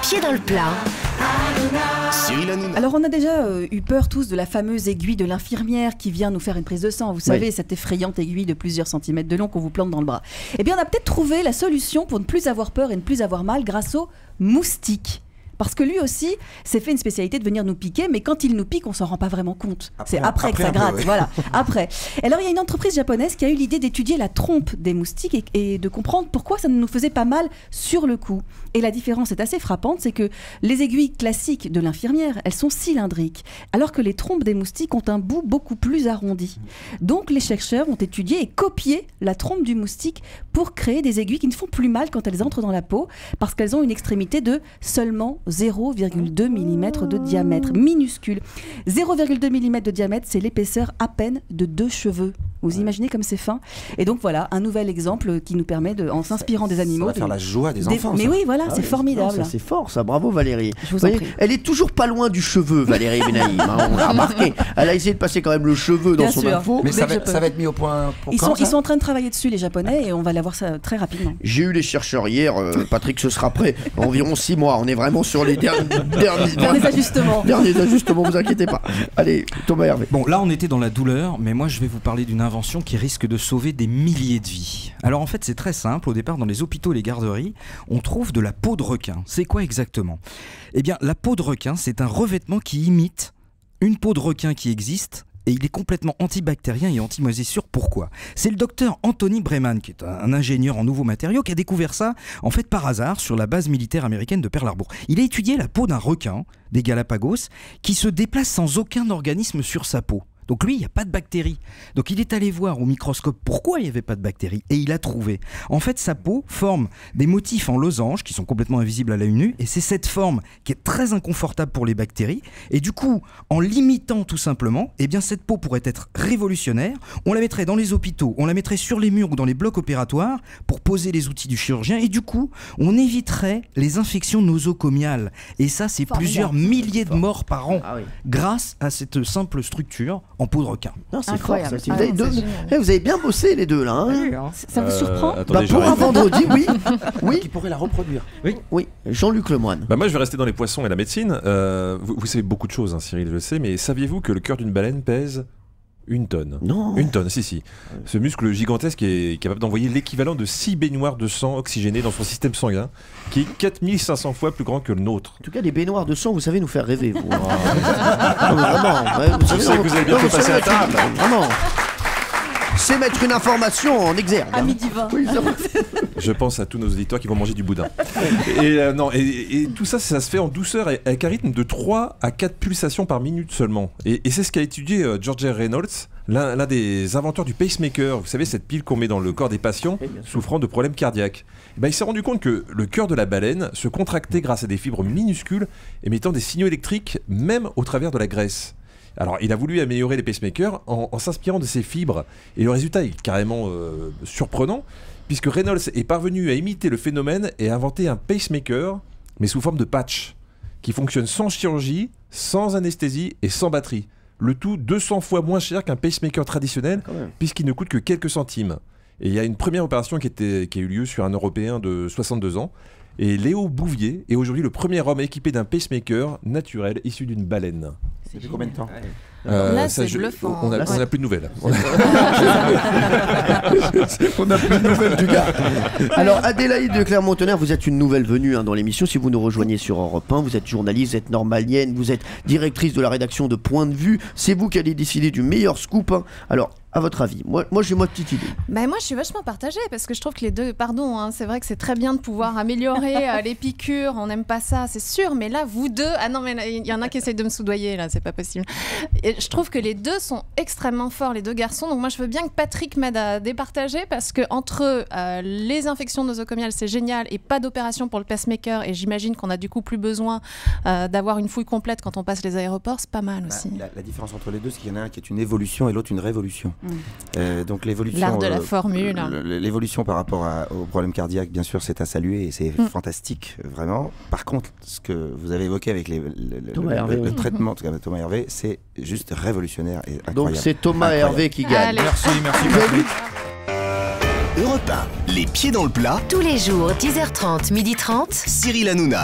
pieds dans le plat. Cyril Hanouna. Alors on a déjà eu peur tous de la fameuse aiguille de l'infirmière qui vient nous faire une prise de sang. Vous savez, cette effrayante aiguille de plusieurs centimètres de long qu'on vous plante dans le bras. Eh bien on a peut-être trouvé la solution pour ne plus avoir peur et ne plus avoir mal grâce aux moustiques. Parce que lui aussi s'est fait une spécialité de venir nous piquer, mais quand il nous pique, on s'en rend pas vraiment compte. C'est après que ça gratte, voilà, après. Alors il y a une entreprise japonaise qui a eu l'idée d'étudier la trompe des moustiques et de comprendre pourquoi ça ne nous faisait pas mal sur le coup. Et la différence est assez frappante, c'est que les aiguilles classiques de l'infirmière, elles sont cylindriques, alors que les trompes des moustiques ont un bout beaucoup plus arrondi. Donc les chercheurs ont étudié et copié la trompe du moustique pour créer des aiguilles qui ne font plus mal quand elles entrent dans la peau, parce qu'elles ont une extrémité de seulement 0,2 mm de diamètre, minuscule. 0,2 mm de diamètre, c'est l'épaisseur à peine de 2 cheveux. Vous imaginez comme c'est fin? Et donc voilà, un nouvel exemple qui nous permet, en s'inspirant des animaux... Ça va faire la joie des enfants. Mais oui, voilà, c'est formidable. Ça c'est fort, ça. Bravo Valérie. Je vous en prie. Elle est toujours pas loin du cheveu, Valérie Benaïm. On l'a remarqué. Elle a essayé de passer quand même le cheveu dans son info. Mais ça va être mis au point pour ils quand, sont en train de travailler dessus, les Japonais, et on va l'avoir ça très rapidement. J'ai eu les chercheurs hier. Patrick, ce sera prêt. Environ 6 mois. On est vraiment sur les derniers ajustements. Derniers ajustements, vous inquiétez pas. Allez, Thomas Hervé. Bon, là on était dans la douleur, mais moi je vais vous parler d'une invention qui risque de sauver des milliers de vies. Alors en fait c'est très simple, au départ dans les hôpitaux et les garderies, on trouve de la peau de requin. C'est quoi exactement? Eh bien la peau de requin, c'est un revêtement qui imite une peau de requin qui existe, et il est complètement antibactérien et anti-moisissure. Pourquoi? C'est le docteur Anthony Breman, qui est un ingénieur en nouveaux matériaux, qui a découvert ça en fait par hasard sur la base militaire américaine de Pearl Harbor. Il a étudié la peau d'un requin des Galapagos qui se déplace sans aucun organisme sur sa peau. Donc lui, il n'y a pas de bactéries. Donc il est allé voir au microscope pourquoi il n'y avait pas de bactéries et il a trouvé. En fait, sa peau forme des motifs en losange qui sont complètement invisibles à l'œil nu et c'est cette forme qui est très inconfortable pour les bactéries. Et du coup, en l'imitant tout simplement, eh bien cette peau pourrait être révolutionnaire. On la mettrait dans les hôpitaux, on la mettrait sur les murs ou dans les blocs opératoires pour poser les outils du chirurgien et du coup, on éviterait les infections nosocomiales. Et ça, c'est plusieurs milliers de morts par an grâce à cette simple structure en peau de requin. C'est incroyable. Fort, ça. Vous avez bien bossé les deux là. Hein. Ça vous surprend? Attendez, pour un vendredi, oui. Oui. Qui pourrait la reproduire. Oui. Jean-Luc Lemoine. Moi je vais rester dans les poissons et la médecine. Vous savez beaucoup de choses, hein, Cyril, je le sais, mais saviez-vous que le cœur d'une baleine pèse 1 tonne? Non. 1 tonne, si. Ce muscle gigantesque est capable d'envoyer l'équivalent de 6 baignoires de sang oxygéné dans son système sanguin, qui est 4500 fois plus grand que le nôtre. En tout cas, les baignoires de sang, vous savez nous faire rêver, vous. Non, vraiment. Je sais que vous avez bientôt passé à table. Vraiment. C'est mettre une information en exergue. À midi 20. Oui, je pense à tous nos auditeurs qui vont manger du boudin. Et tout ça, ça se fait en douceur avec un rythme de 3 à 4 pulsations par minute seulement. Et c'est ce qu'a étudié George Reynolds, l'un des inventeurs du pacemaker. Vous savez, cette pile qu'on met dans le corps des patients souffrant de problèmes cardiaques. Il s'est rendu compte que le cœur de la baleine se contractait grâce à des fibres minuscules émettant des signaux électriques même au travers de la graisse. Alors, il a voulu améliorer les pacemakers en s'inspirant de ces fibres. Et le résultat est carrément surprenant, puisque Reynolds est parvenu à imiter le phénomène et à inventer un pacemaker, mais sous forme de patch, qui fonctionne sans chirurgie, sans anesthésie et sans batterie. Le tout 200 fois moins cher qu'un pacemaker traditionnel, puisqu'il ne coûte que quelques centimes. Et il y a une première opération qui a eu lieu sur un Européen de 62 ans. Et Léo Bouvier est aujourd'hui le premier homme équipé d'un pacemaker naturel issu d'une baleine. Depuis combien de temps? Là, c'est bluffant. On n'a plus de nouvelles. On n'a plus de nouvelles du gars. Alors, Adélaïde de Clermont-Tonnerre, vous êtes une nouvelle venue dans l'émission. Si vous nous rejoignez sur Europe 1, vous êtes journaliste, vous êtes normalienne, vous êtes directrice de la rédaction de Point de Vue. C'est vous qui allez décider du meilleur scoop. Alors, à votre avis, moi j'ai ma petite idée. Moi je suis vachement partagée parce que je trouve que les deux, c'est vrai que c'est très bien de pouvoir améliorer les piqûres, on n'aime pas ça, c'est sûr, mais là vous deux, ah non mais il y en a qui essayent de me soudoyer là, c'est pas possible. Et je trouve que les deux sont extrêmement forts, les deux garçons, donc moi je veux bien que Patrick m'aide à départager parce que entre les infections nosocomiales c'est génial et pas d'opération pour le pacemaker et j'imagine qu'on a du coup plus besoin d'avoir une fouille complète quand on passe les aéroports, c'est pas mal aussi. La différence entre les deux, c'est qu'il y en a un qui est une évolution et l'autre une révolution. Donc l'évolution, l'art de la formule. L'évolution par rapport aux problèmes cardiaques, bien sûr, c'est à saluer et c'est fantastique, vraiment. Par contre, ce que vous avez évoqué avec le traitement de Thomas Hervé, c'est juste révolutionnaire et incroyable. Donc c'est Thomas Hervé qui gagne. Allez. Merci. Europe 1, les pieds dans le plat. Tous les jours, 10h30, 12h30. Cyril Hanouna.